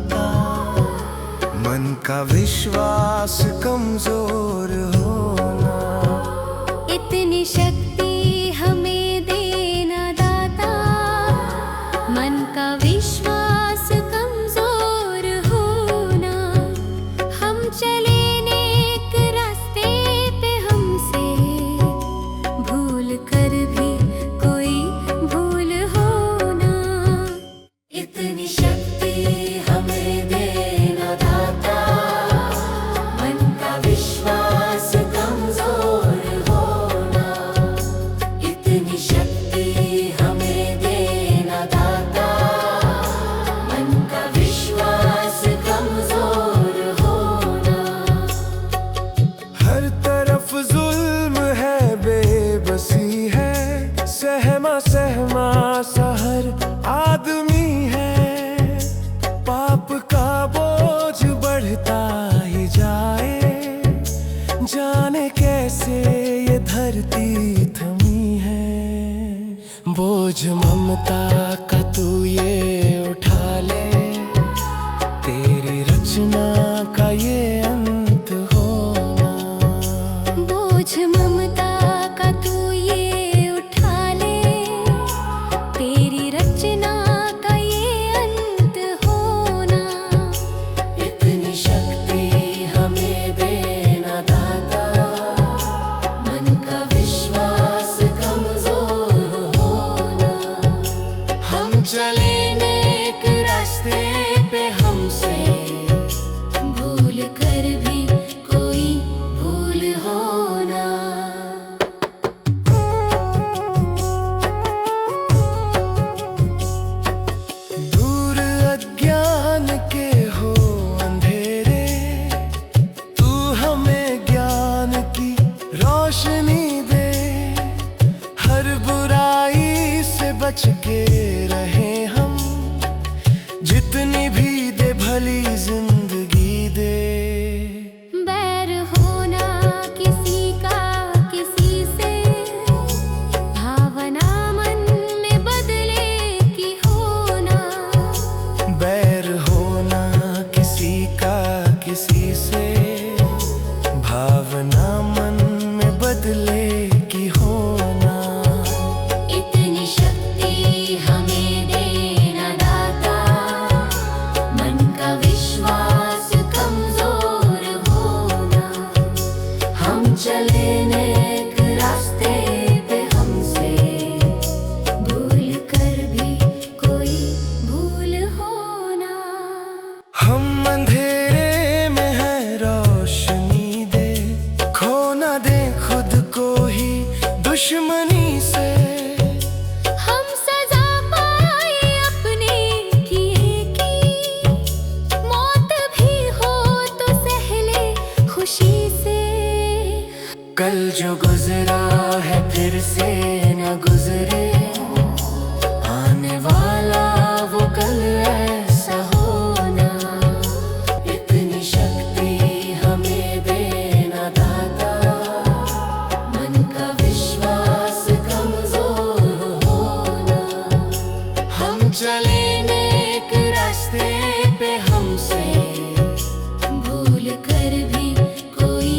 दाता, मन का विश्वास कमजोर होना। इतनी शक्ति हमें देना दाता, मन का विश्वास कमजोर होना। हम चले नेक रास्ते पे, हमसे भूल कर भी कोई भूल होना। इतनी शक्ति हमें देना दाता, मन का विश्वास कमजोर होना। इतनी शक्ति हमें देना दाता, मन का विश्वास कमजोर होना। हर तरफ जुल्म है, बेबसी है, सहमा सहमा सा हर आदमी है। पाप का बोझ बढ़ता ही जाए, जाने कैसे ये धरती थमी है। बोझ ममता का तू ये उठा ले, तेरी रचना का ये अंत होना। बोझ ममता का तू ये उठा ले, तेरी रचना का ये अंत होना। इतनी शक्ति हमें देना दाता, मन का विश्वास कमजोर होना। हम चले नेक रास्ते पे, हमसे भूल कर भी कोई भूल होना। दूर अज्ञान के हो अंधेरे, तू हमें ज्ञान की रोशनी दे। हर बुराई से बच के रहे हम, जितनी भी दे भली जिंदगी दे। बैर होना किसी का किसी से, भावना मन में बदले की होना। बैर होना किसी का किसी से, भावना मन में बदले की होना। इतनी शक्ति हमें देना दाता, मन का विश्वास कमजोर होना। हम चले नेक रास्ते पे, हमसे भूल कर भी कोई भूल होना। हम अंधेरे में है, रोशनी दे। खो ना दे खुद को ही दुश्मनी से। हम सजा पाए अपने किए की, मौत भी हो तो सह ले खुशी से। कल जो गुजरा है फिर से न गुजरे, आने वाला वो कल ऐसा होना। इतनी शक्ति हमें देना दाता, मन का विश्वास कमजोर होना। हम चले नेक रास्ते पे, हमसे भूल कर भी कोई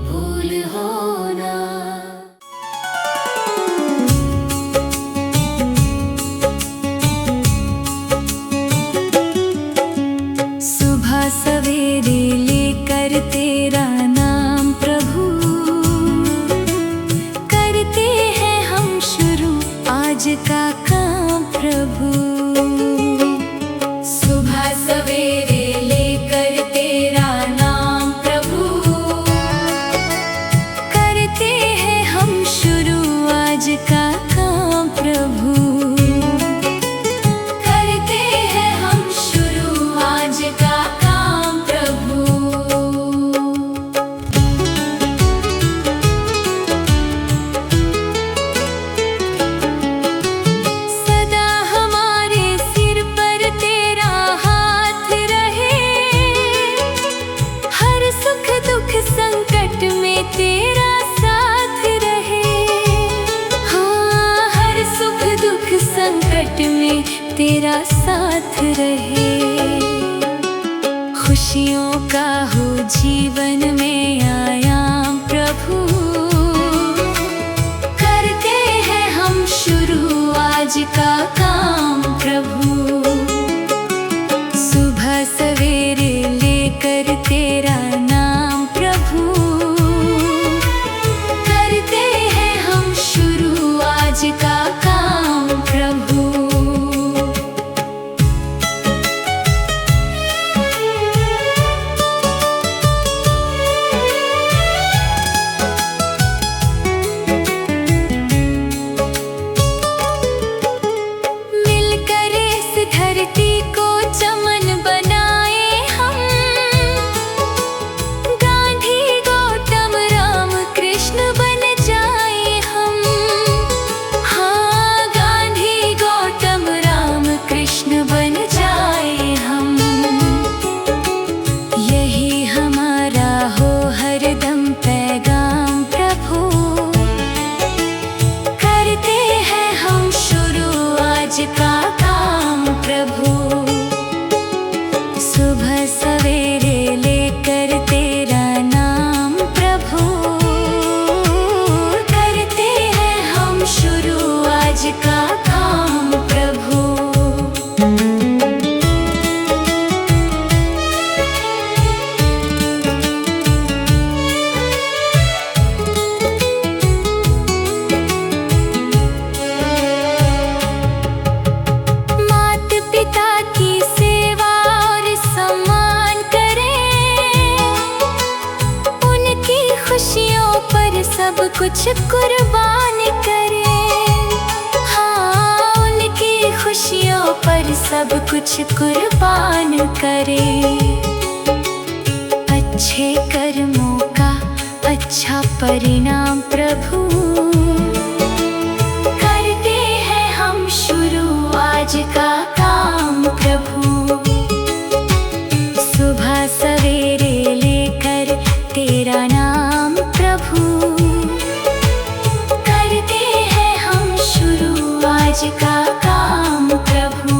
भूल होना। सुबह सवेरे लेकर तेरा नाम प्रभु, करते हैं हम शुरू आज का काम प्रभु। सुबह सवेरे लेकर तेरा नाम प्रभु, करते हैं हम शुरू आज का काम प्रभु। करते हैं हम शुरू आज का काम प्रभु। सदा हमारे सिर पर तेरा हाथ रहे, हर सुख दुख संकट में तेरा साथ रहे। हाँ, हर सुख दुख संकट में तेरा साथ रहे। खुशियों का हो जीवन में आयाम प्रभु। करते हैं हम शुरू आज का काम प्रभु। सुबह सवेरे लेकर तेरा नाम प्रभु। करते हैं हम शुरू आज का काम प्रभु। मिलकर इस धरती को चमन बनाए हम। गांधी गौतम राम कृष्ण बन जाए हम। हाँ, गांधी गौतम राम कृष्ण बन जाए हम। यही हमारा हो हरदम पैगाम प्रभु। करते हैं हम शुरू आज का काम प्रभु। सुबह सवेरे लेकर तेरा नाम प्रभु। करते हैं हम शुरू आज का काम प्रभु। मात पिता की सेवा और सम्मान करें। उनकी खुशियों पर सब कुछ कुर्बान करें। हाँ, उनकी खुशियों पर सब कुछ कुर्बान करें। अच्छे कर्मों का अच्छा परिणाम प्रभु। करते हैं हम शुरू आज का काम प्रभु। सुबह सवेरे लेकर तेरा नाम प्रभु। करते हैं हम शुरू आज का काम प्रभु।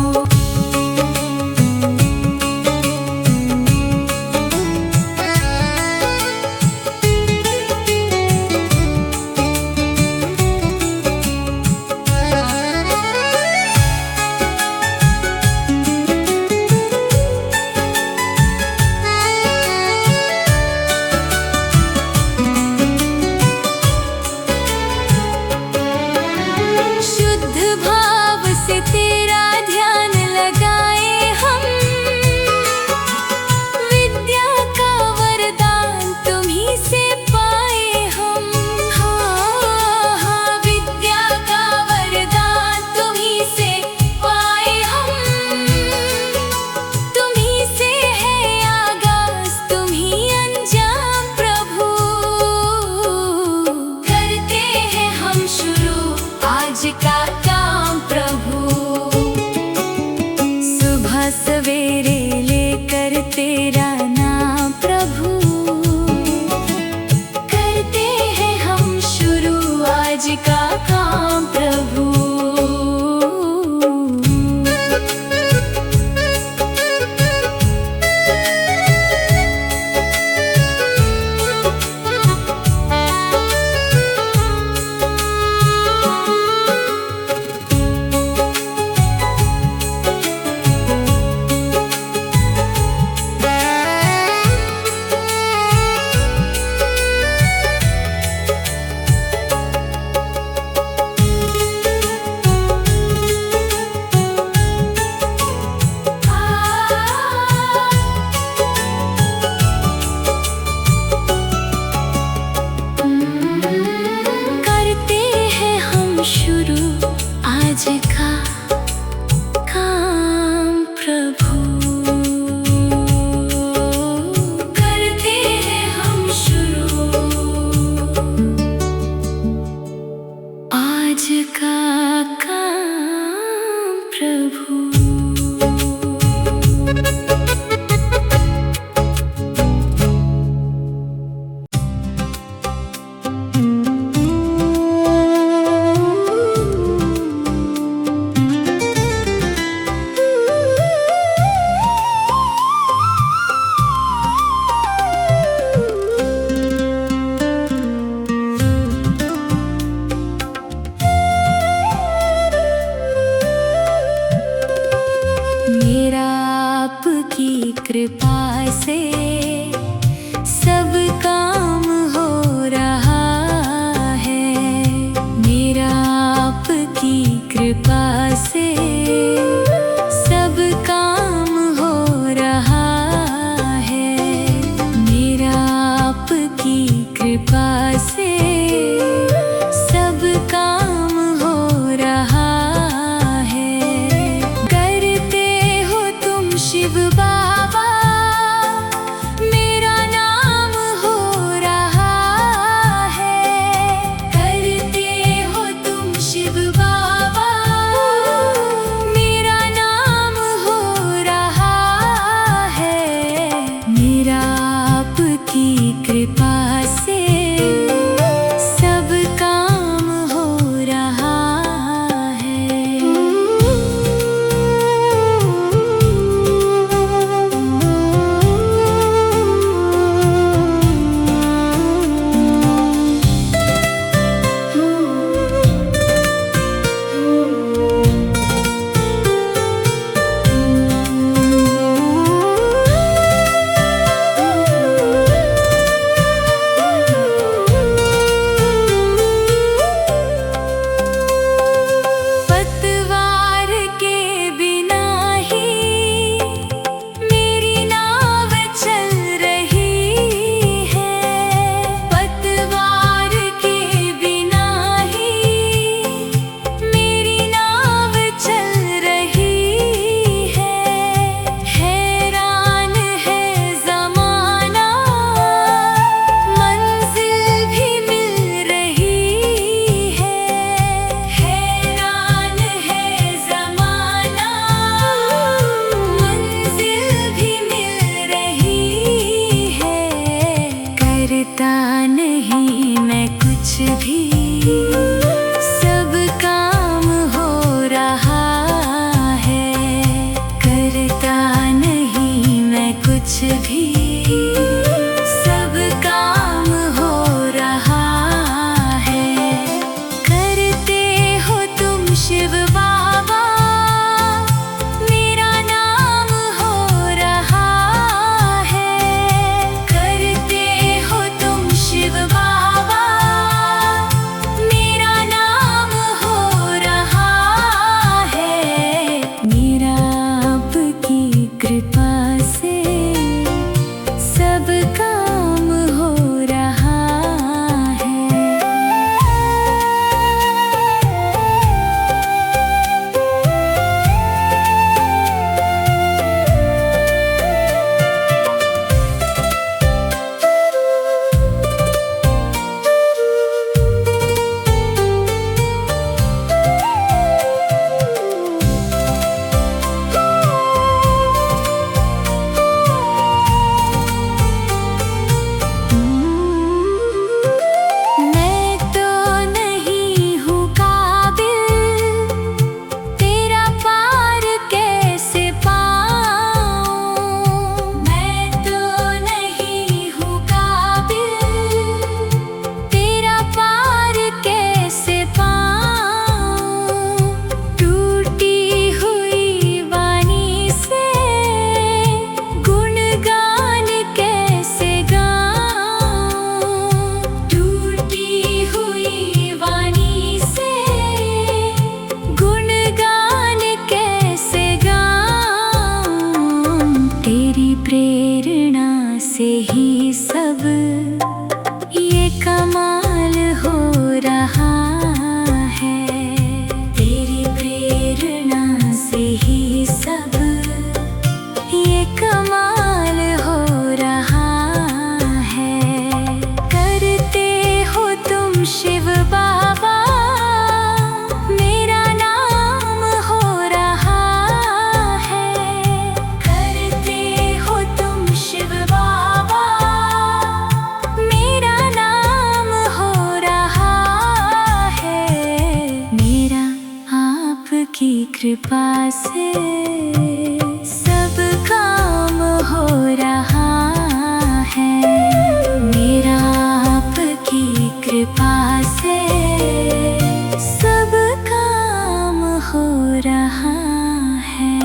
कृपा से सब काम हो रहा है। मेरा आपकी कृपा से सब काम हो रहा है। मेरा आपकी कृपा से सब काम हो रहा है। करते हो तुम शिव बाबा, मेरा नाम हो रहा है। करते हो तुम शिव बाबा, मेरा नाम हो रहा है। मेरा आपकी कृपा से सब काम हो रहा है। पतवार के बिना ही मेरी नाव चल रही है। पतवार के बिना ही मेरी नाव चल रही है। हैरान है ज़माना, मंजिल भी मिल रही है। हैरान है ज़माना, मंजिल भी मिल रही है। करता नहीं मैं कुछ भी, सब काम हो रहा है। करता नहीं मैं कुछ भी, सब काम हो रहा है। करते हो तुम शिव बाबा, मेरा नाम हो रहा है। करते हो तुम शिव बाबा, मेरा नाम हो रहा है। मेरा आपकी कृपा से सब काम हो रहा है। मैं तो नहीं हूँ काबिल, तेरा पार कैसे पाऊँ। मैं तो नहीं हूँ काबिल, तेरा पार कैसे पाऊँ। टूटी हुई वाणी से गुणगान कैसे गाऊँ। टूटी हुई वाणी से गुणगान कैसे गाऊँ। तेरी प्रेरणा से ही सब ये कमाल हो रहा है। तेरी प्रेरणा से ही सब ये कमाल हो रहा है। करते हो तुम शिव बाबा, मेरा नाम हो रहा है। करते हो तुम शिव बाबा, मेरा नाम हो रहा है। मेरा आपकी कृपा से सब काम हो रहा है। मेरा आपकी कृपा से सब काम हो रहा है।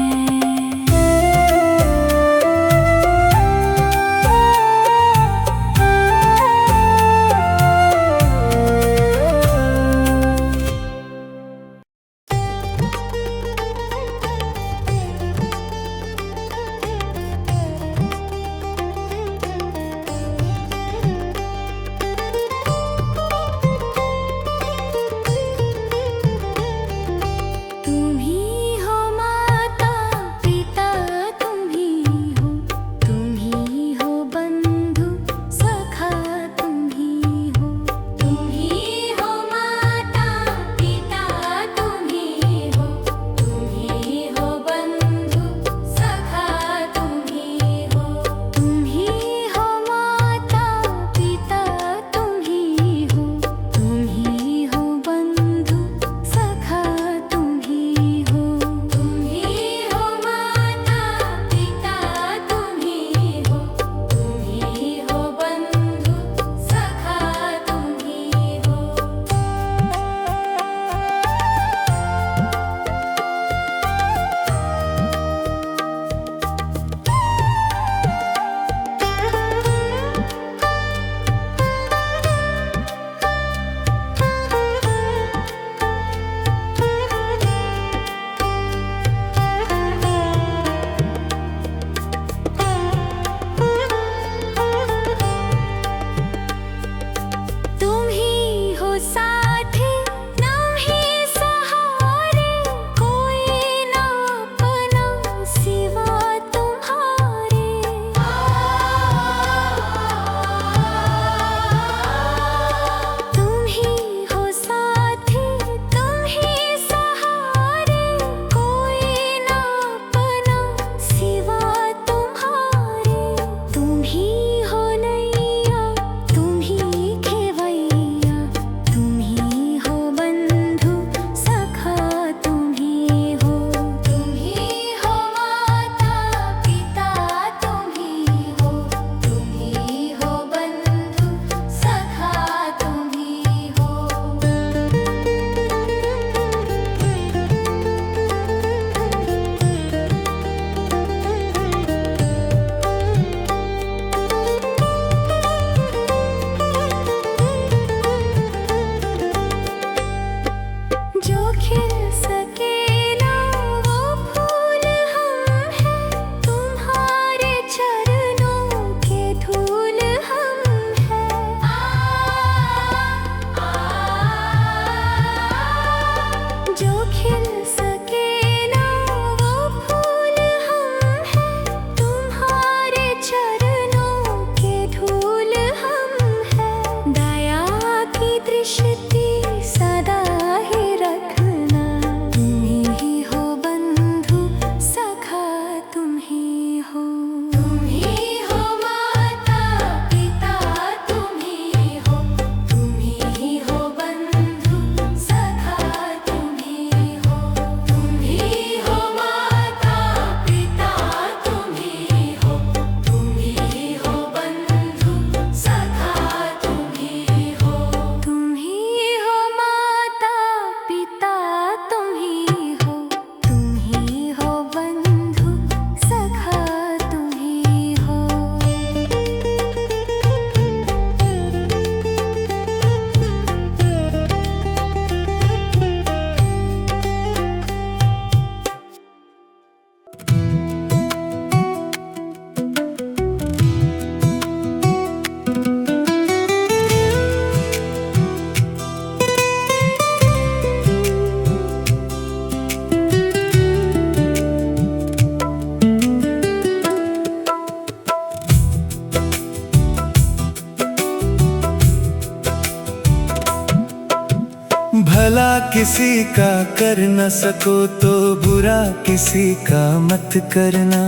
भला किसी का कर न सको तो बुरा किसी का मत करना।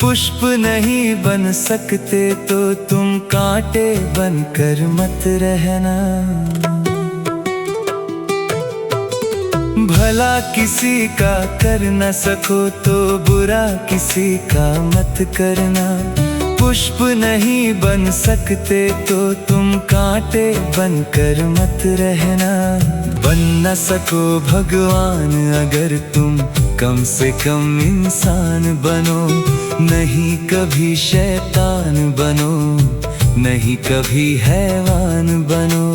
पुष्प नहीं बन सकते तो तुम कांटे बनकर मत रहना। भला किसी का कर न सको तो बुरा किसी का मत करना। पुष्प नहीं बन सकते तो तुम कांटे बनकर मत रहना। बन न सको भगवान अगर तुम कम से कम इंसान बनो। नहीं कभी शैतान बनो, नहीं कभी हैवान बनो।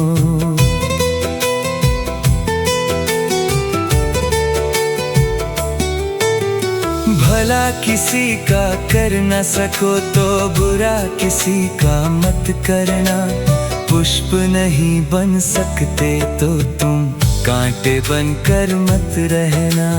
भला किसी का कर न सको तो बुरा किसी का मत करना। पुष्प नहीं बन सकते तो तुम कांटे बनकर मत रहना।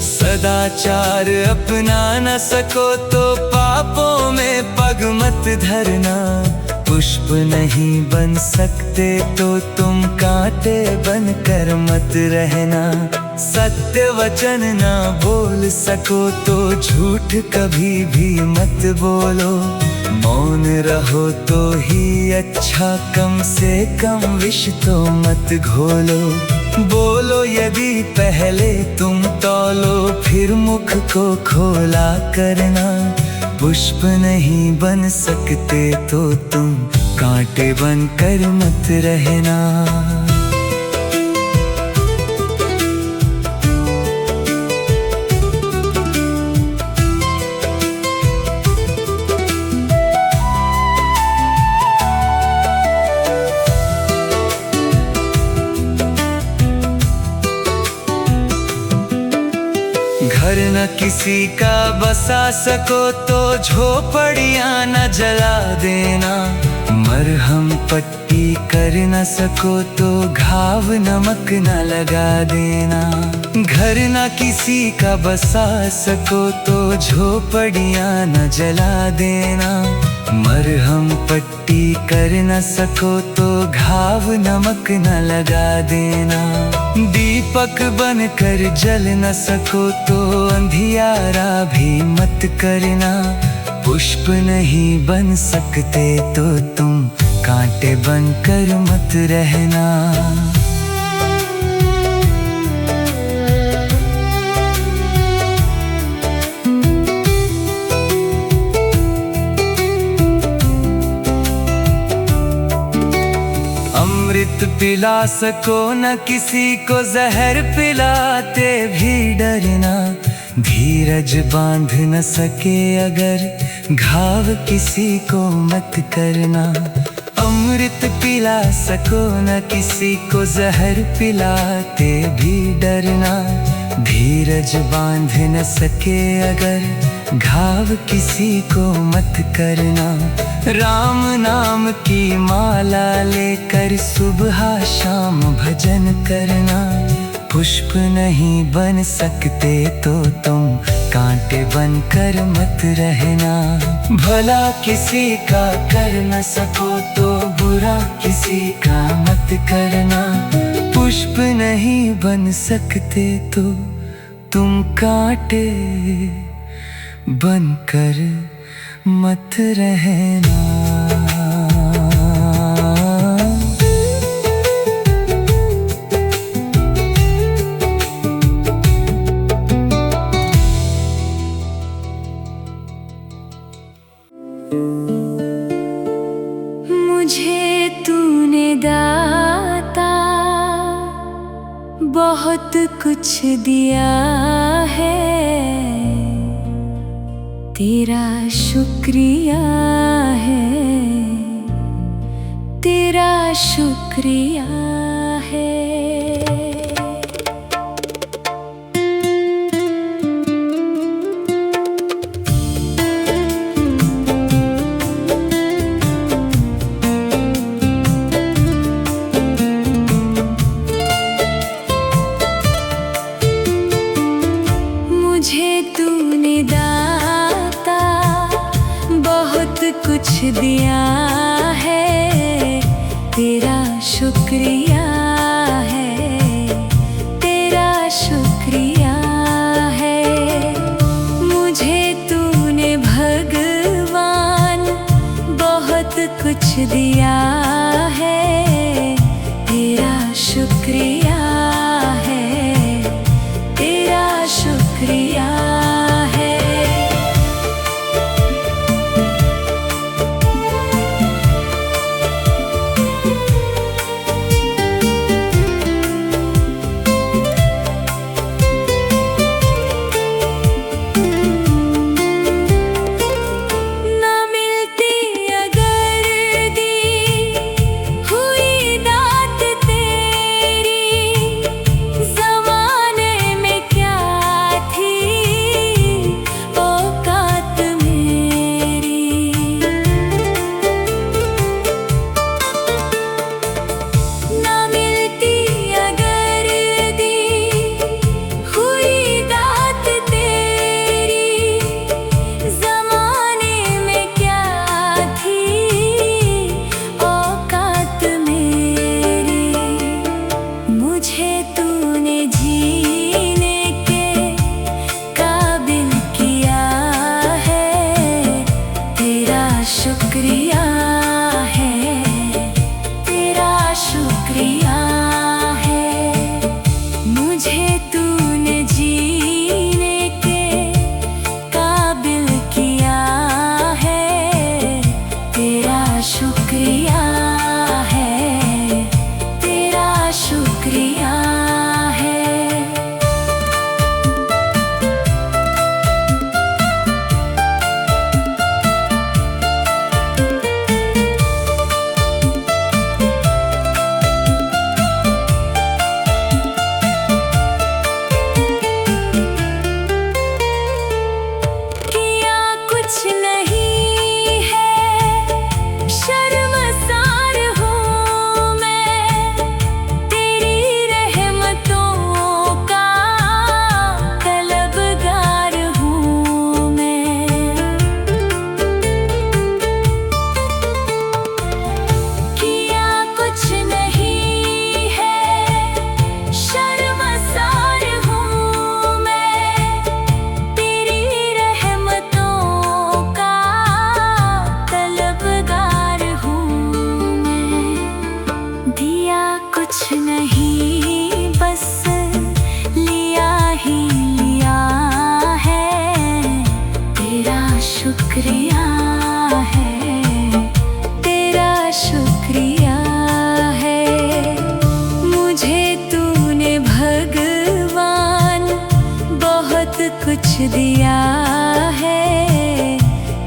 सदाचार अपना न सको तो पापों में पग मत धरना। पुष्प नहीं बन सकते तो तुम कांटे बनकर मत रहना। सत्य वचन ना बोल सको तो झूठ कभी भी मत बोलो। मौन रहो तो ही अच्छा, कम से कम विष तो मत घोलो। बोलो यदि पहले तुम तौलो, फिर मुख को खोला करना। पुष्प नहीं बन सकते तो तुम कांटे बनकर मत रहना। घर न किसी का बसा सको तो झोपड़ियां न जला देना। मरहम पट्टी कर न सको तो घाव नमक न लगा देना। घर न किसी का बसा सको तो झोपड़ियां न जला देना। मरहम पट्टी कर न सको तो घाव नमक न लगा देना। दीपक बनकर जल न सको तो अंधियारा भी मत करना। पुष्प नहीं बन सकते तो तुम कांटे बनकर मत रहना। अमृत पिला सको न किसी को जहर पिलाते भी डरना। धीरज बांध न सके अगर घाव किसी को मत करना। अमृत पिला सको न किसी को जहर पिलाते भी डरना। धीरज बांध न सके अगर घाव किसी को मत करना। राम नाम की माला लेकर सुबह शाम भजन करना। पुष्प नहीं बन सकते तो तुम कांटे बनकर मत रहना। भला किसी का कर न सको तो बुरा किसी का मत करना। पुष्प नहीं बन सकते तो तुम कांटे बनकर मत रहना। मुझे तूने दाता बहुत कुछ दिया है। तेरा शुक्रिया है, तेरा शुक्रिया है। दिया है, तेरा शुक्रिया है, तेरा शुक्रिया है। मुझे तूने भगवान बहुत कुछ दिया है, तेरा शुक्रिया है, तेरा शुक्रिया है। शुक्रिया है, तेरा शुक्रिया है। मुझे तूने जीने के काबिल किया है, तेरा शुक्रिया है, तेरा शुक्रिया है। कुछ नहीं है, शर्मसार हूँ मैं, तेरी रहमतों का तलबगार हूँ मैं। किया कुछ नहीं है, शर्मसार हूँ मैं, तेरी कुछ नहीं, बस लिया ही लिया है, तेरा शुक्रिया है, तेरा शुक्रिया है। मुझे तूने भगवान बहुत कुछ दिया है,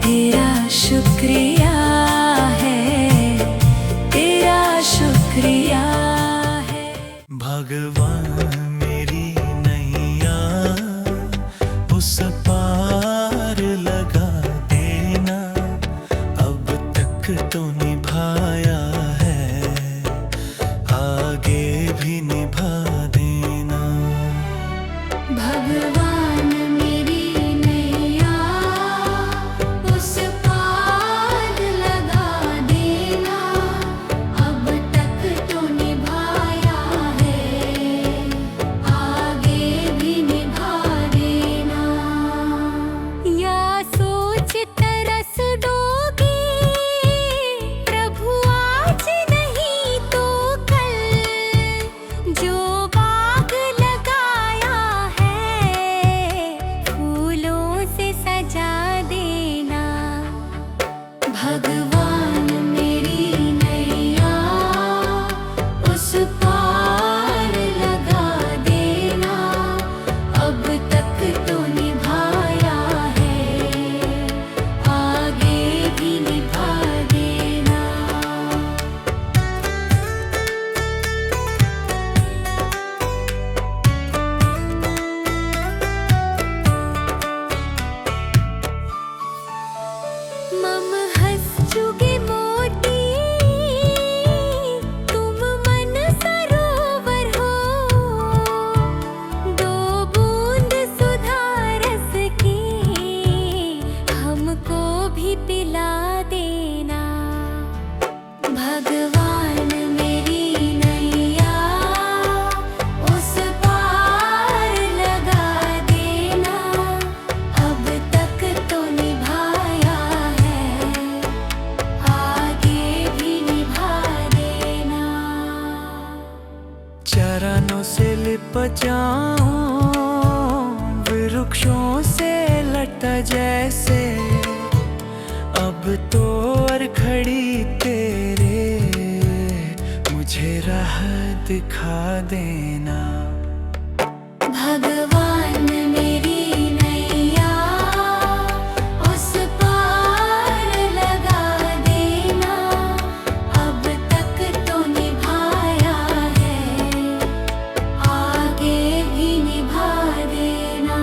तेरा शुक्रिया है, तेरा शुक्रिया। भगवान मेरी नैया उस पार लगा देना, अब तक तो निभाया है, आगे भी निभा देना। भगवान मेरी नैया उस पार लगा देना, अब तक तो निभाया है, वृक्षों से लटा जैसे अब तो और खड़ी तेरे, मुझे राह दिखा देना। भगवान मेरी नैया उस पार लगा देना, अब तक तो निभाया है, आगे भी निभा देना।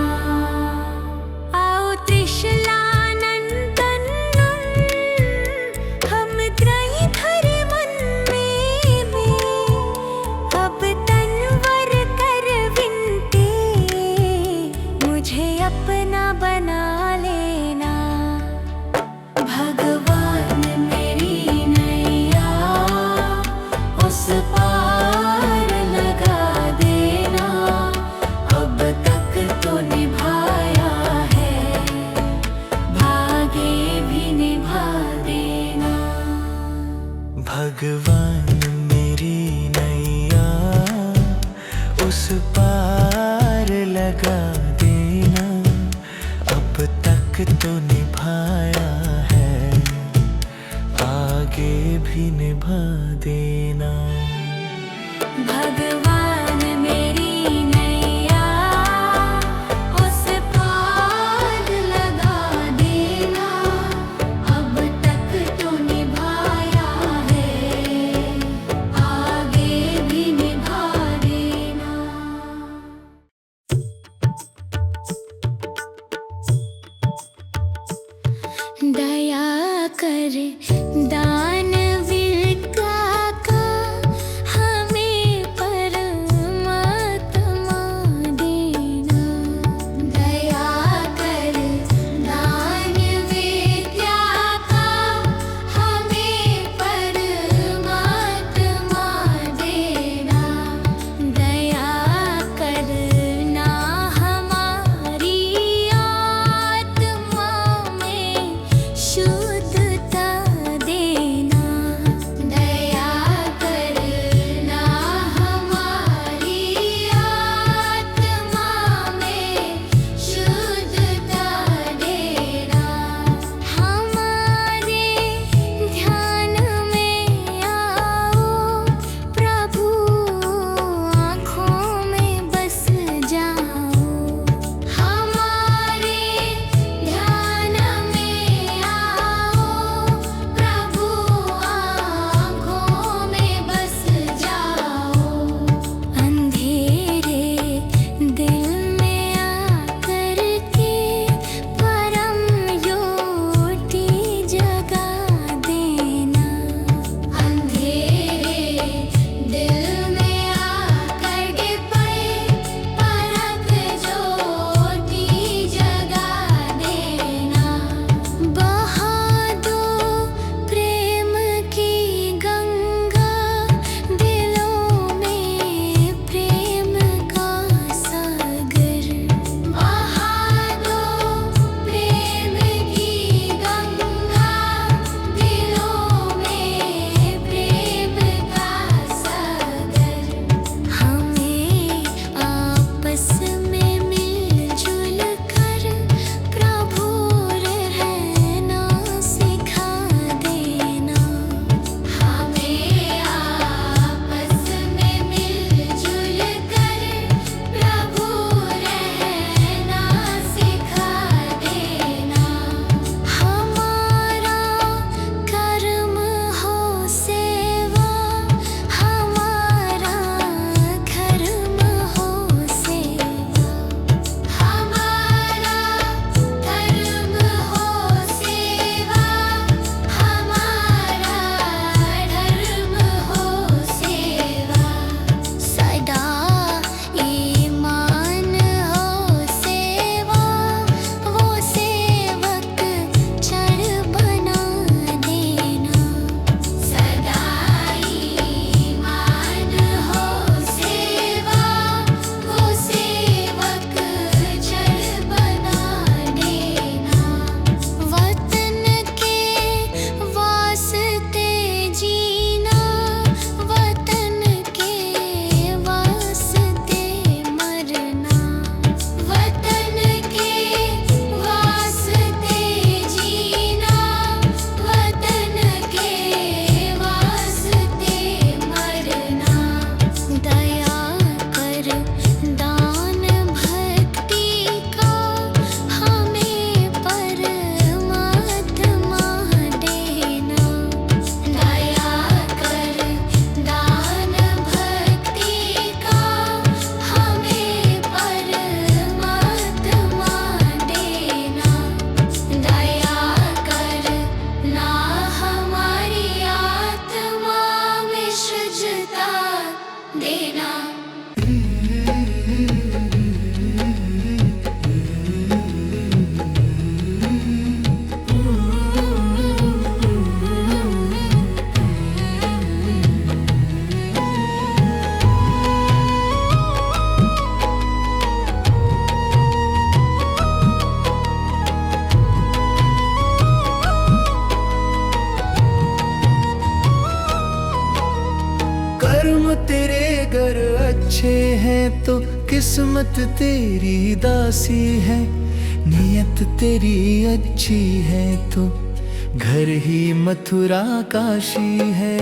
आओ त्रिशला नंदन हम त्रयी धर मन में, अब तनवर कर विनती, मुझे अपना बना लेना। भगवान मेरी नैया उस पार लगा देना, अब तक तो निभाया है, भागे भी निभा देना। भगवान मेरी नैया उस पार लगा देना, अब तक तो निभाया है, आगे भी निभा देना। भगवान मेरी नैया उस पार लगा देना, अब तक तो निभाया है, आगे भी निभा देना। दया कर दानवीर का हमें परमात्मा देना। दया कर दानवीर का हमें परमात्मा देना। दया करना हमारी आत्मा में शुद्धता देना। अच्छे हैं तो किस्मत तेरी दासी है, नियत तेरी अच्छी है तो घर ही मथुरा काशी है।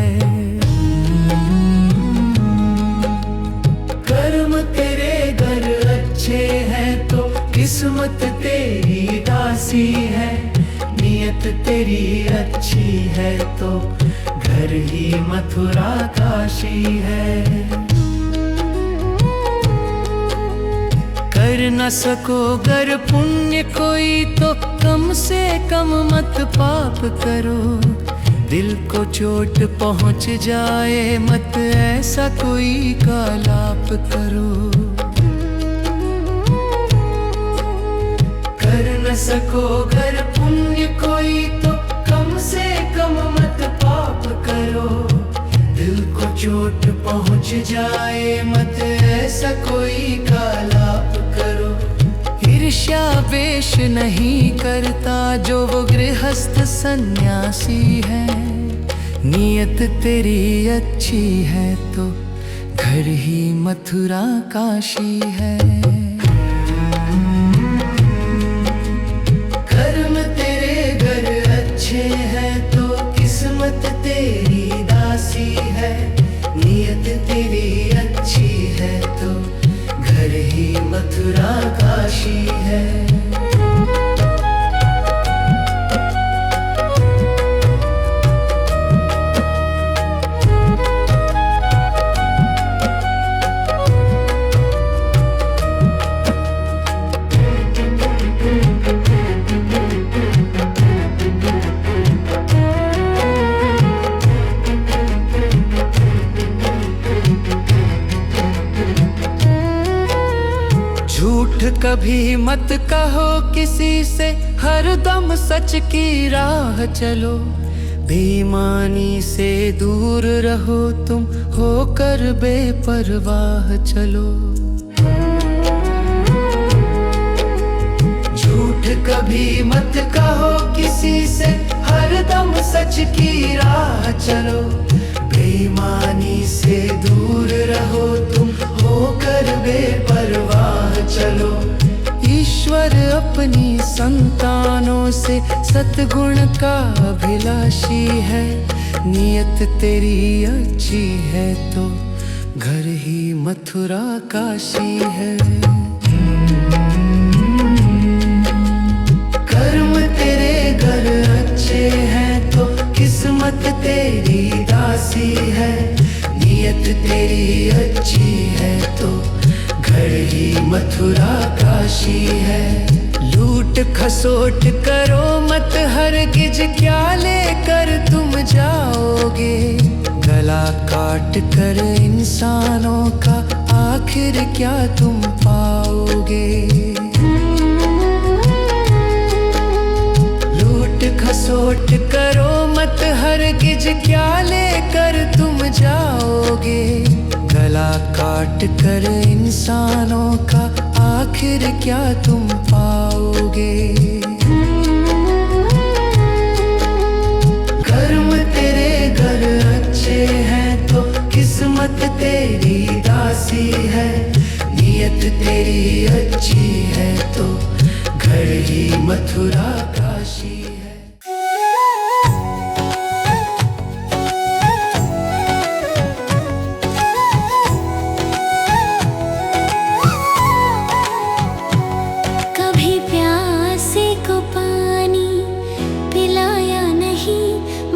कर्म तेरे घर अच्छे हैं तो किस्मत तेरी दासी है, नियत तेरी अच्छी है तो घर ही मथुरा काशी है। कर न सको गर पुण्य कोई तो कम से कम मत पाप करो, दिल को चोट पहुंच जाए मत ऐसा कोई कालाप करो। कर न सको गर पुण्य कोई तो कम से कम मत पाप करो, दिल को चोट पहुंच जाए मत ऐसा कोई कालाप करो। ईर्ष्या वेश नहीं करता जो वो गृहस्थ सन्यासी है, नियत तेरी अच्छी है तो घर ही मथुरा काशी है। कर्म तेरे घर अच्छे हैं तो किस्मत तेरी दासी है, नियत तेरी अच्छी है तो घर ही मथुरा काशी है। झूठ कभी मत कहो किसी से, हर दम सच की राह चलो। बेईमानी से दूर रहो तुम, होकर बेपरवाह चलो। झूठ कभी मत कहो किसी से, हर दम सच की राह चलो। बेईमानी से दूर रहो तुम, होकर बेपरवाह चलो। ईश्वर अपनी संतानों से सतगुण का अभिलाषी है, नियत तेरी अच्छी है तो घर ही मथुरा काशी है। कर्म तेरे घर अच्छे हैं तो किस्मत तेरी दासी है, नियत तेरी अच्छी है तो घर ही मथुरा काशी है। लूट खसोट करो मत हरगिज, क्या लेकर तुम जाओगे। गला काट कर इंसानों का आखिर क्या तुम पाओगे। लूट खसोट करो मत हरगिज, क्या लेकर तुम जाओगे। गला काट कर इंसानों का आखिर क्या तुम पाओगे। कर्म तेरे घर अच्छे हैं तो किस्मत तेरी दासी है, नियत तेरी अच्छी है तो घर ही मथुरा काशी है।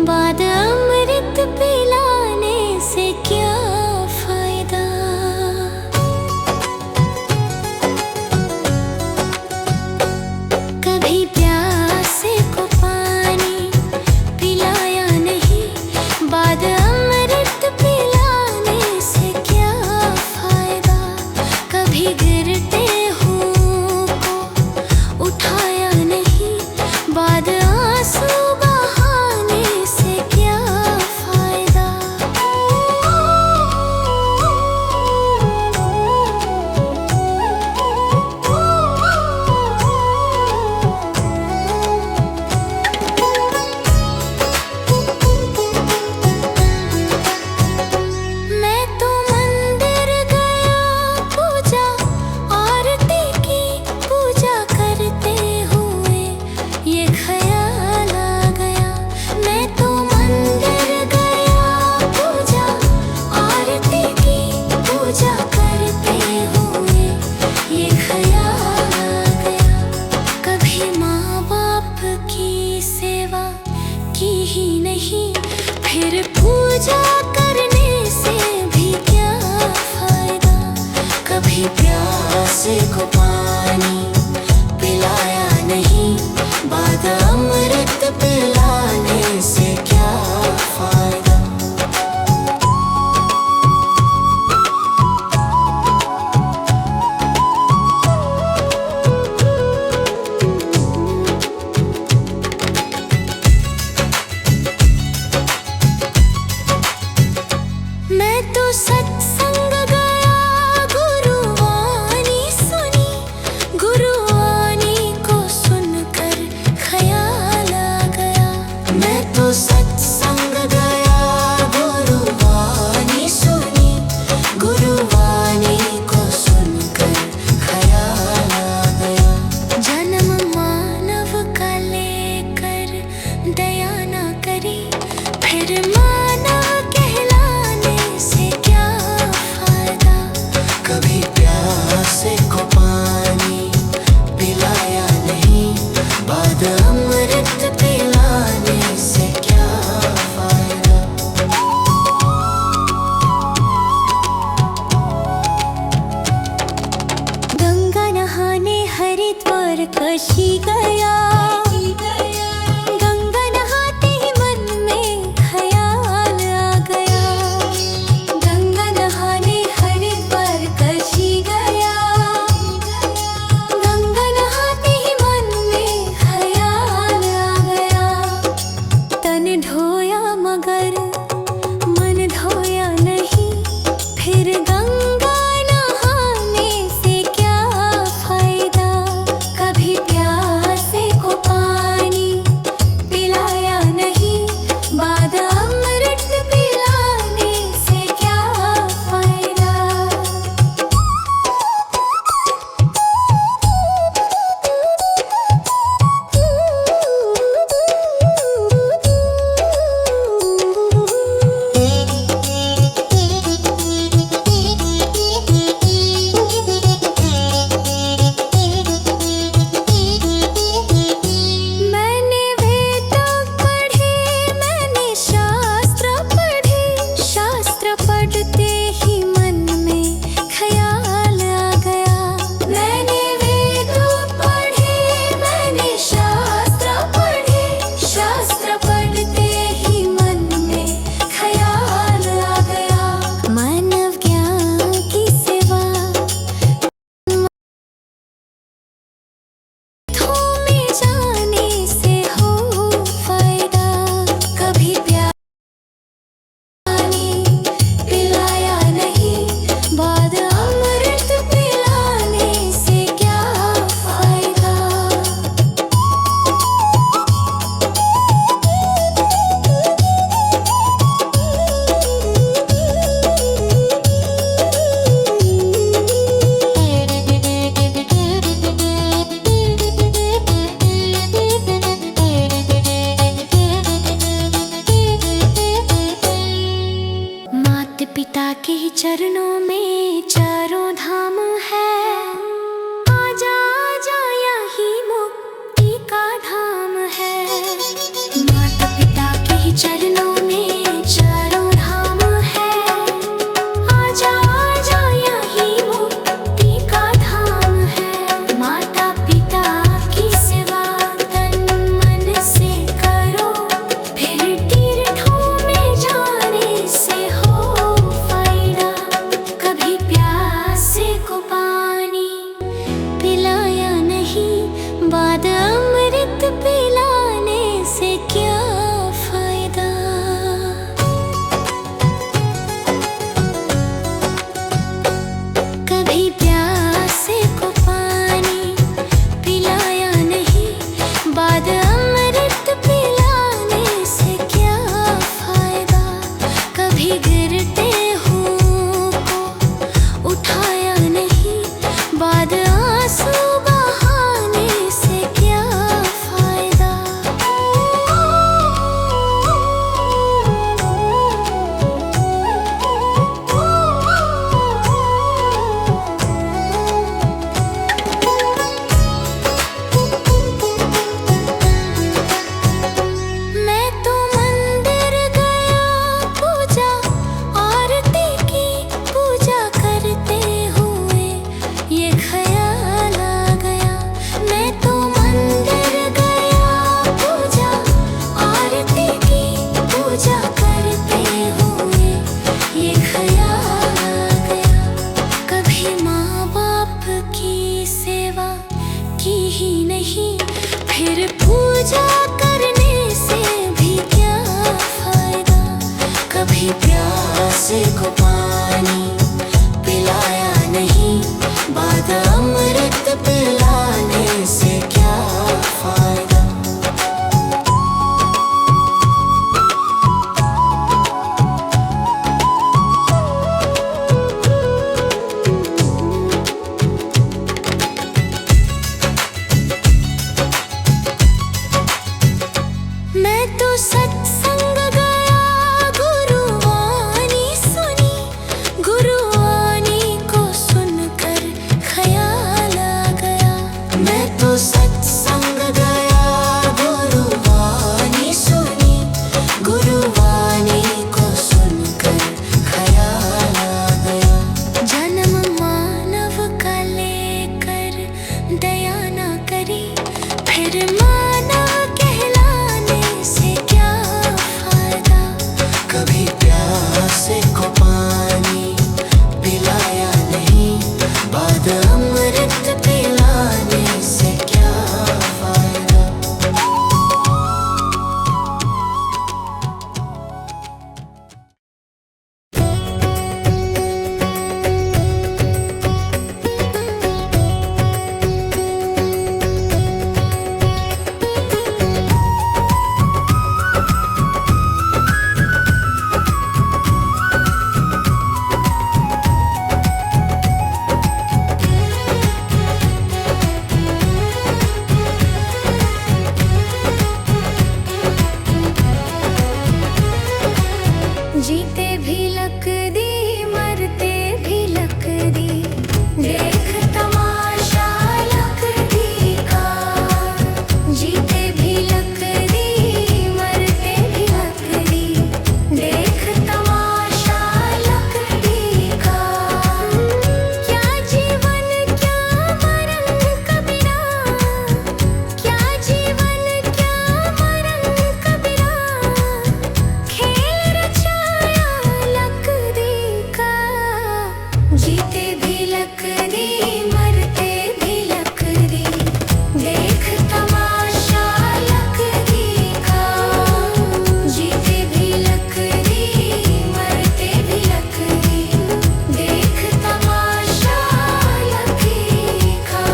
बाद अमृत पिलाने से क्या फायदा। कभी प्यास कभी माँ बाप की सेवा की ही नहीं, फिर पूजा करने से भी क्या फायदा। कभी प्यासे को पानी पिलाया नहीं, बाद अमृत पिलाने से क्या फायदा। मैं तो सत्संग गया, गुरुवाणी सुनी, गुरुवाणी को सुनकर ख्याल आ गया। मैं तो सत्संग गया, गुरुवाणी सुनी, गुरुवाणी को सुनकर ख्याल आ गया। जन्म मानव का लेकर दया न करी, फिर मानव कहलाने से क्या फायदा। कभी प्यासे को पानी पिलाया नहीं, बाद अमृत पिलाने से क्या फायदा। गंगा नहाने हरिद्वार काशी गया, गंगा नहाते ही मन में ख्याल आ गया। गंगा नहाने हरिद्वार काशी गया, गंगा नहाते ही मन में ख्याल आ गया। तन धोया मगर मन धोया नहीं, फिर गंगा नहाने से क्या फायदा। कभी प्यासे को पानी पिलाया नहीं, बाद अमृत पिलाने से क्या फायदा। मैंने वेद पढ़े, मैंने शास्त्र पढ़े, शास्त्र पढ़ते ही मन में ख्याल आ गया। मैंने वेद पढ़े, मैंने शास्त्र पढ़े, शास्त्र पढ़ते ही मन में ख्याल आ गया। मानव ज्ञान की सेवा में जाने से हो फायदा। कभी पानी पिलाया नहीं, बाद अमृत पिलाने से क्या फायदा। माता पिता के चरणों में चारों धाम है, आजा आजा यही मुक्ति का धाम है। माता पिता के चरणों में चारों धाम है, आजा आजा यही मुक्ति का धाम है। माता पिता की सेवा तन मन से करो, फिर तीर्थों में जाने से हो फायदा। कभी प्यासे को पानी पिलाया नहीं, बाद अमृत पिलाने से क्या फायदा। कभी प्यासे को पानी पिलाया नहीं, बाद अमृत पिलाने से क्या फायदा। कभी गिरते हुओं को उठाया नहीं, बाद आंसू बहाने से क्या फिर पूजा करने से भी क्या फायदा। कभी प्यासे को पानी पिलाया नहीं, बाद अमृत पिलाने से क्या फायदा। मैं तो सत्संग गया, गुरुवाणी सुनी, गुरुवाणी को सुनकर ख्याल आ गया। मैं तो सत्संग गया, गुरुवाणी सुनी, गुरुवाणी को सुनकर ख्याल आ गया। जन्म मानव का लेकर दया ना करी, फिर मानव कहलाने से क्या फायदा। कभी प्यासे को पानी पिलाया नहीं, बाद अमृत पिलाने से क्या फायदा। जीते भी लक दी, मरते भी लक दी, देख तमाशा लक दी का। जीते भी लक दी, मरते भी लक दी, देख तमाशा लक दी का। क्या जीवन क्या मरण कबीरा, क्या जीवन क्या मरण कबीरा। खेल रचाया लक दी का। जीते भी लक दी, मरते भी लक दी, देख तमाशा लक दी का। जीते भी लक दी, मरते भी लक दी, देख तमाशा लक दी का।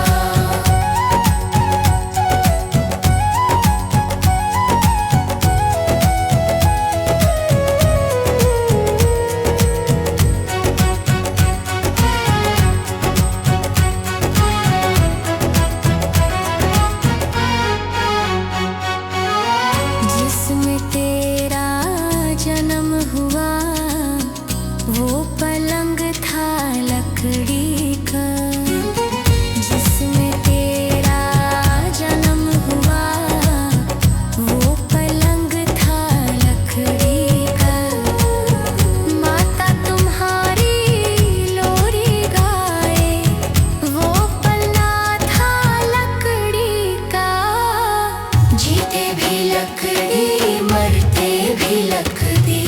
जिसमें तेरा जन्म हुआ, वो पलंग था लकड़ी का। जिसमें तेरा जन्म हुआ, वो पलंग था लकड़ी का। माता तुम्हारी लोरी गाए, वो पलना था लकड़ी का। जीते भी लकड़ी, मरते भी लकड़ी,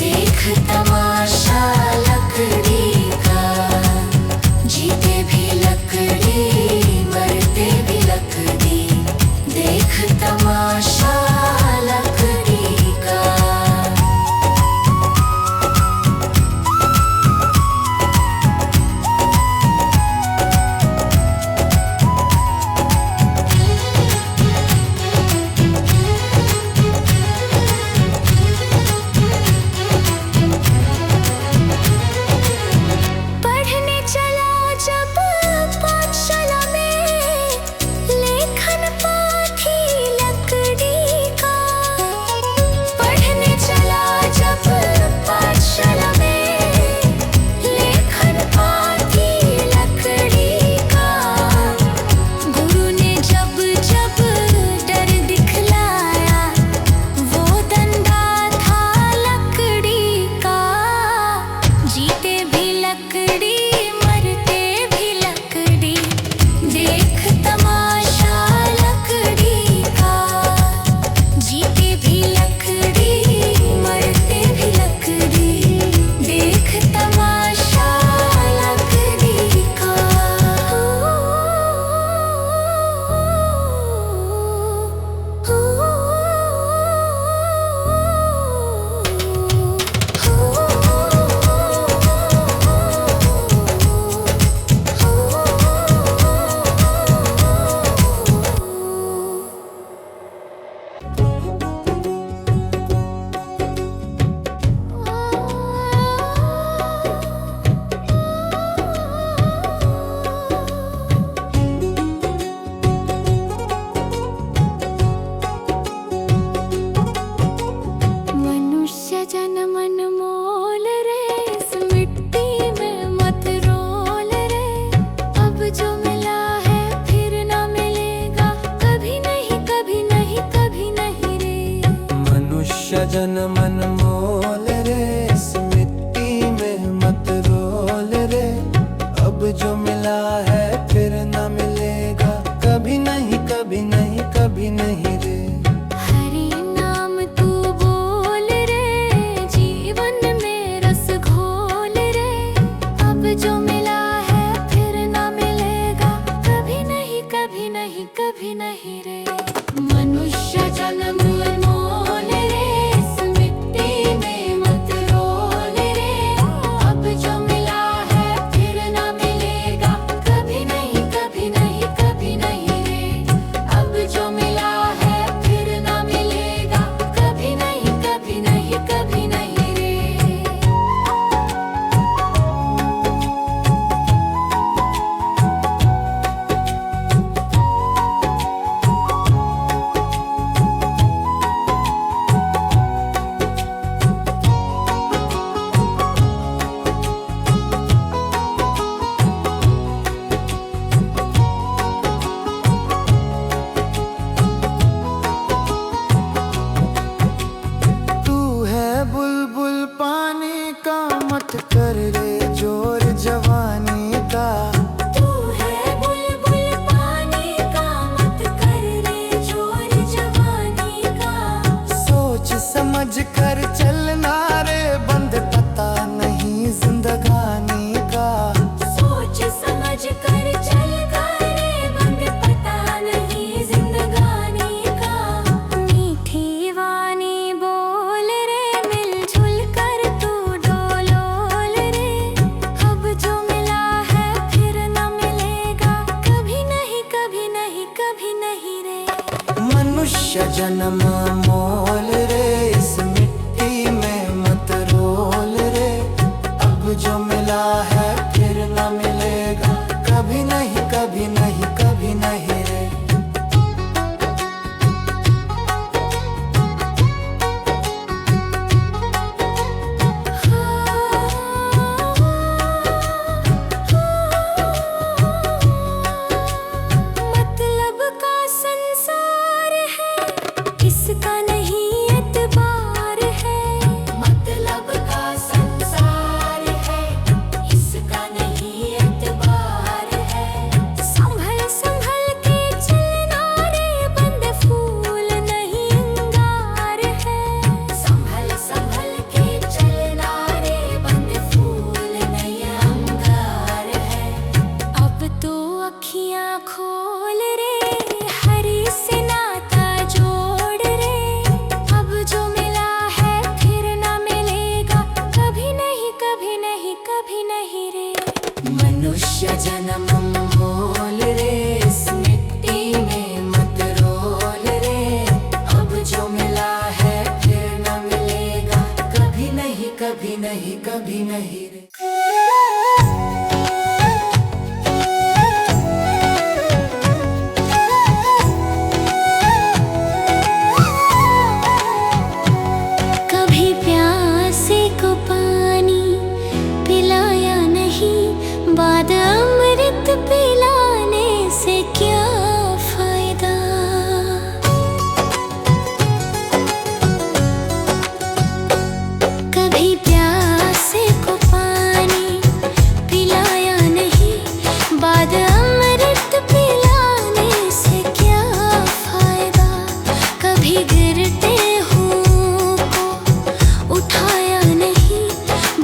देख तमाशा लकड़ी का। जीते भी लकड़ी, मरते भी लकड़ी, देख तमाशा लकड़ी का। जन्म अनमोल रे, इस मिट्टी में मत रोल रे। अब जो मिला है फिर न मिलेगा, कभी नहीं कभी नहीं कभी नहीं रे। हरि नाम तू बोल रे, जीवन में रस घोल रे। अब जो मिला है फिर न मिलेगा, कभी नहीं कभी नहीं कभी नहीं रे। मनुष्य जन्म अनमोल रे, इस मिट्टी में मत रोल रे। अब जो मिला है फिर न मिलेगा, कभी नहीं कभी नहीं कभी नहीं रे। अब जो मिला है फिर न मिलेगा, कभी नहीं कभी नहीं कभी नहीं रे। तू है बुलबुल पानी का, मत कर रे जोर जवानी का। तू है बुलबुल पानी का, मत कर रे जोर जवानी का। सोच समझ कर चलना रे, बंद पता नहीं जिंदगानी का। सोच समझ कर चल करे, बंद पता नहीं जिंदगानी का। मीठी वाणी बोल रे, मिलजुल कर तू डोलोल रे। अब जो मिला है फिर न मिलेगा, कभी नहीं कभी नहीं कभी नहीं रे। मनुष्य जन्म मोल रे, इस मिट्टी में मत रोल रे। अब जो मिला है फिर न मिलेगा, कभी नहीं कभी नहीं कभी नहीं रे। मतलब का संसार है, इसका नहीं एतबार है। मतलब का संसार है, इसका नहीं एतबार है। संभल संभल के चलना रे, बंद फूल नहीं अंगार है। संभल संभल के चलना रे, बंद फूल नहीं अंगार है। अब तो अखियां खोल रे, हरि से नाता जोड़ रे। अब जो मिला है फिर न मिलेगा, कभी नहीं कभी नहीं कभी नहीं रे। मनुष्य जन्म मोल रे, इस मिट्टी में मत रोल रे। अब जो मिला है फिर न मिलेगा, कभी नहीं कभी नहीं कभी नहीं रे। कभी प्यासे को पानी पिलाया नहीं, बाद अमृत पिलाने से क्या फायदा। कभी प्यासे को पानी पिलाया नहीं, बाद अमृत पिलाने से क्या फायदा। कभी गिरते हुओं को उठाया नहीं,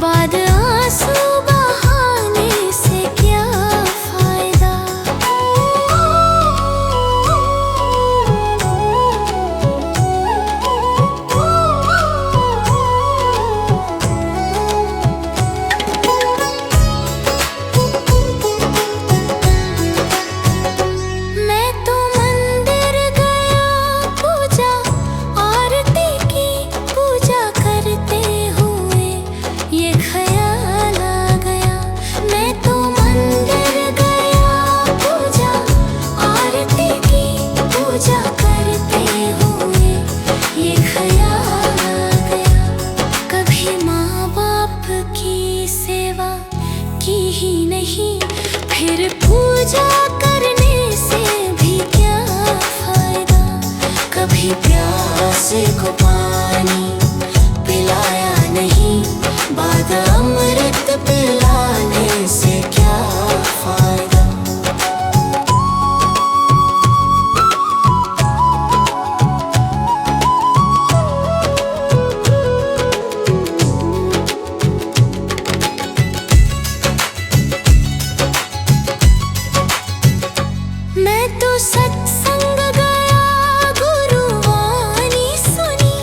बाद आंसू बहाने से क्या फायदा। मैं तो मंदिर गया पूजा आरती की, पूजा करते हुए ये ख्याल आ गया। मैं तो मंदिर गया पूजा आरती की, पूजा करते हुए ये ख्याल आ गया। कभी माँ बाप की सेवा की ही नहीं, फिर पूजा करने से भी क्या फायदा। कभी प्यासे को पानी बाद अमृत पिलाने से क्या फायदा। मैं तो सत्संग गया, गुरुवाणी सुनी,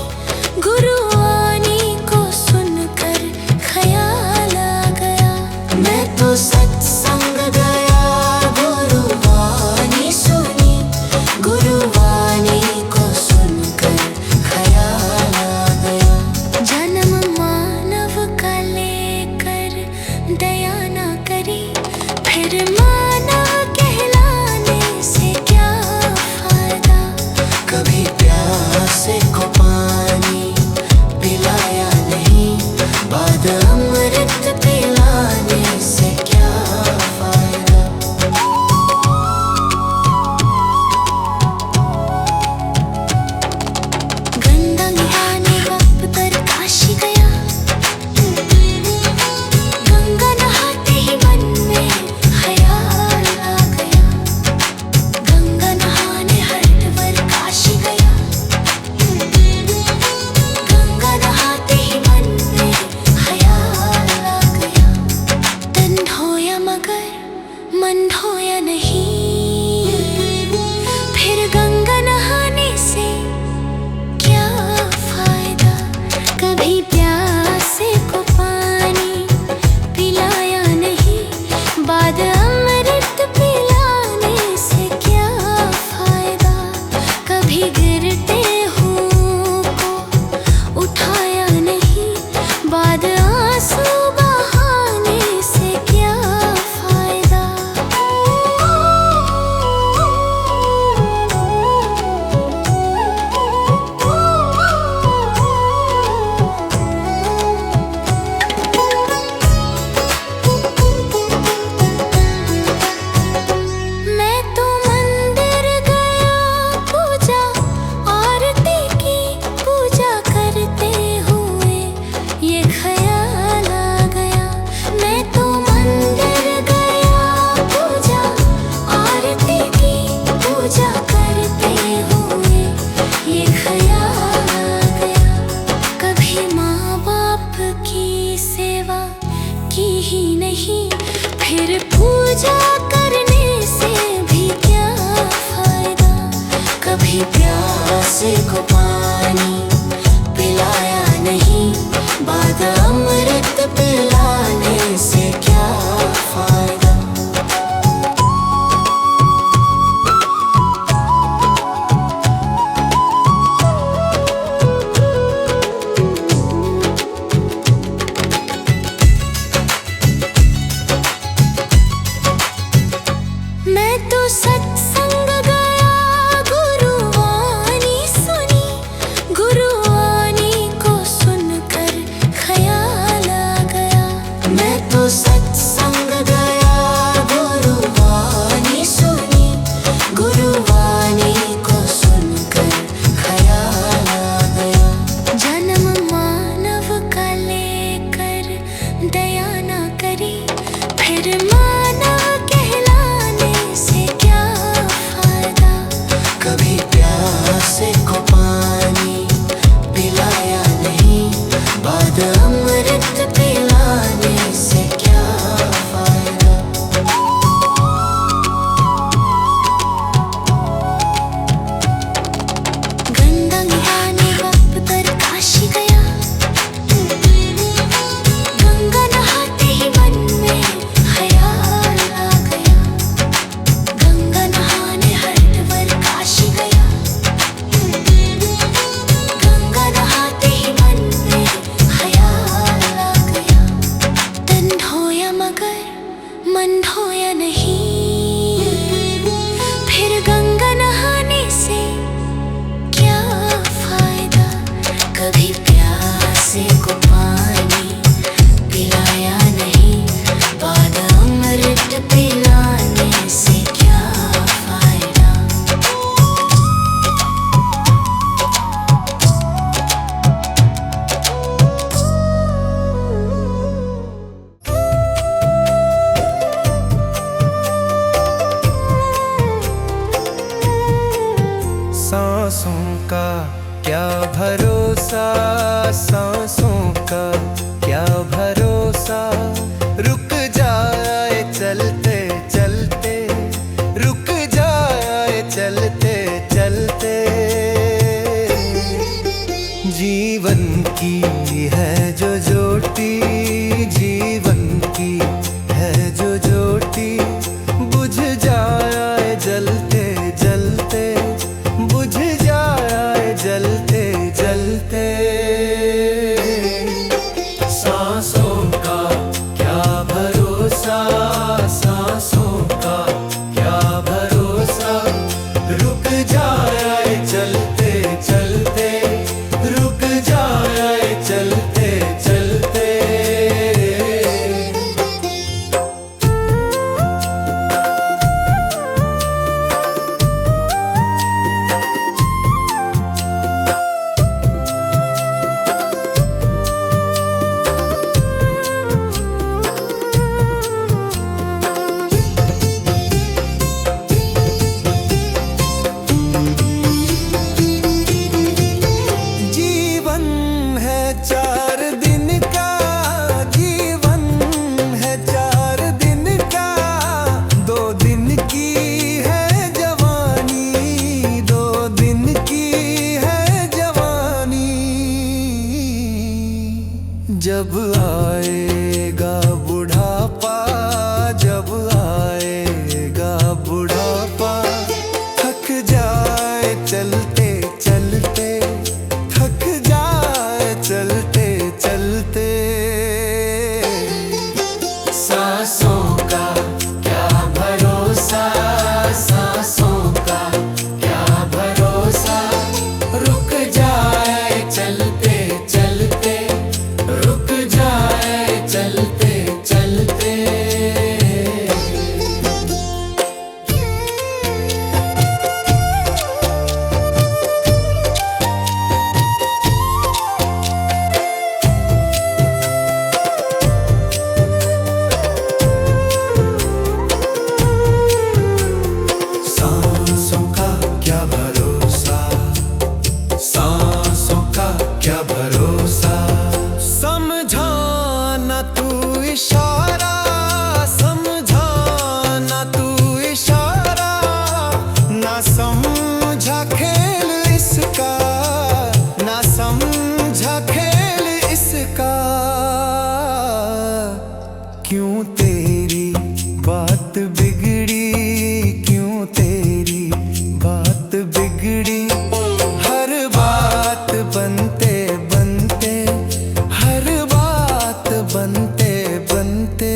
गुरुवाणी को सुनकर ख्याल आ गया। मैं तो सत्संग गया, गुरुवाणी सुनी, गुरुवाणी को सुनकर ख्याल आ गया। जन्म मानव का लेकर दया ना करी, फिर मानव कहलाने से क्या फायदा। कभी प्यासे को पानी पिलाया नहीं, बाद अमृत पिलाने से क्या फायदा। गंगा नहाने वक्त पर काशी गया, गंगा नहाते ही मन में ख्याल आ गया। गंगा नहाने हरिद्वार काशी गया, गंगा नहाते ही मन में ख्याल आ गया। तन धोया मगर मन धोया नहीं, फिर गंगा नहाने से क्या फायदा। कभी प्यासे को पानी पिलाया नहीं, बाद अमृत पिलाने से क्या फायदा। कभी गिरते हुओं को उठाया नहीं, बाद आंसू बहाने से क्या फायदा। मैं तो मंदिर गया, पूजा आरती की, पूजा करते हुए ये ख्याल आ गया। मैं तो मंदिर गया, पूजा आरती की, पूजा करते हुए ये ख्याल आ गया। कभी माँ बाप की सेवा की ही नहीं, फिर पूजा करने से भी क्या फायदा। कभी प्यासे को पानी पिलाया नहीं, बाद अमृत पिलाने से क्या फायदा। मैं तो सत्संग गया, गुरुवाणी सुनी, गुरुवाणी को सुनकर ख्याल आ गया। मैं तो सत्संग गया, गुरुवाणी सुनी, गुरुवाणी को सुनकर ख्याल आ गया। जन्म मानव का लेकर दया ना करी, फिर मानव कहलाने से क्या फायदा। कभी प्यासे को पानी पिलाया नहीं, बाद अमृत पिलाने से क्या फायदा। गंगा नहाने वक्त पर काशी गया, गंगा नहाते ही मन में ख्याल आ गया। गंगा नहाने हरिद्वार काशी गया, सांसों का क्या भरोसा, सांसों का क्या भरोसा। रुक जाए चलते चलते, रुक जाए चलते चलते। जीवन की है जो ज्योति, जीवन की है जो ज्योति, बुझ जाए जलते जलते, बुझ जाए जलते जलते। सांसों का क्या भरोसा, सांसों का क्या भरोसा। रुक जाए चलते चलते, रुक जाए चलते चलते। जब आएगा बुढ़ापा, जब आएगा बुढ़ापा, थक जाए चलते चलते, थक जाए चलते चलते। सांसों का क्या भरोसा, सांसों का क्या भरोसा। रुक जाए चलते चलते, रुक जाए चलते चलते। सांसों का क्या भरोसा, सांसों का क्या भरोसा। समझाना तू इशारा, समझाना तू इशारा, ना समझा खेल इसका, ना समझा खेल इसका। क्यों तेरी बात बिगड़ी, क्यों तेरी बात बिगड़ी। हर बात बनते बनते, हर बात बनते बनते।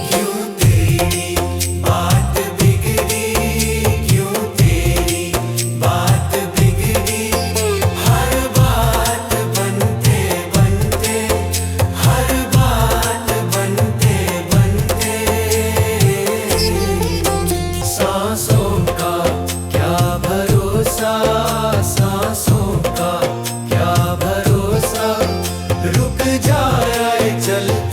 क्यों तेरी बात बिगड़ी, क्यों तेरी बात बिगड़ी। हर बात बनते बनते, हर बात बनते बनते। सांसों का क्या भरोसा, सांसों का क्या भरोसा। रुक जाए चलते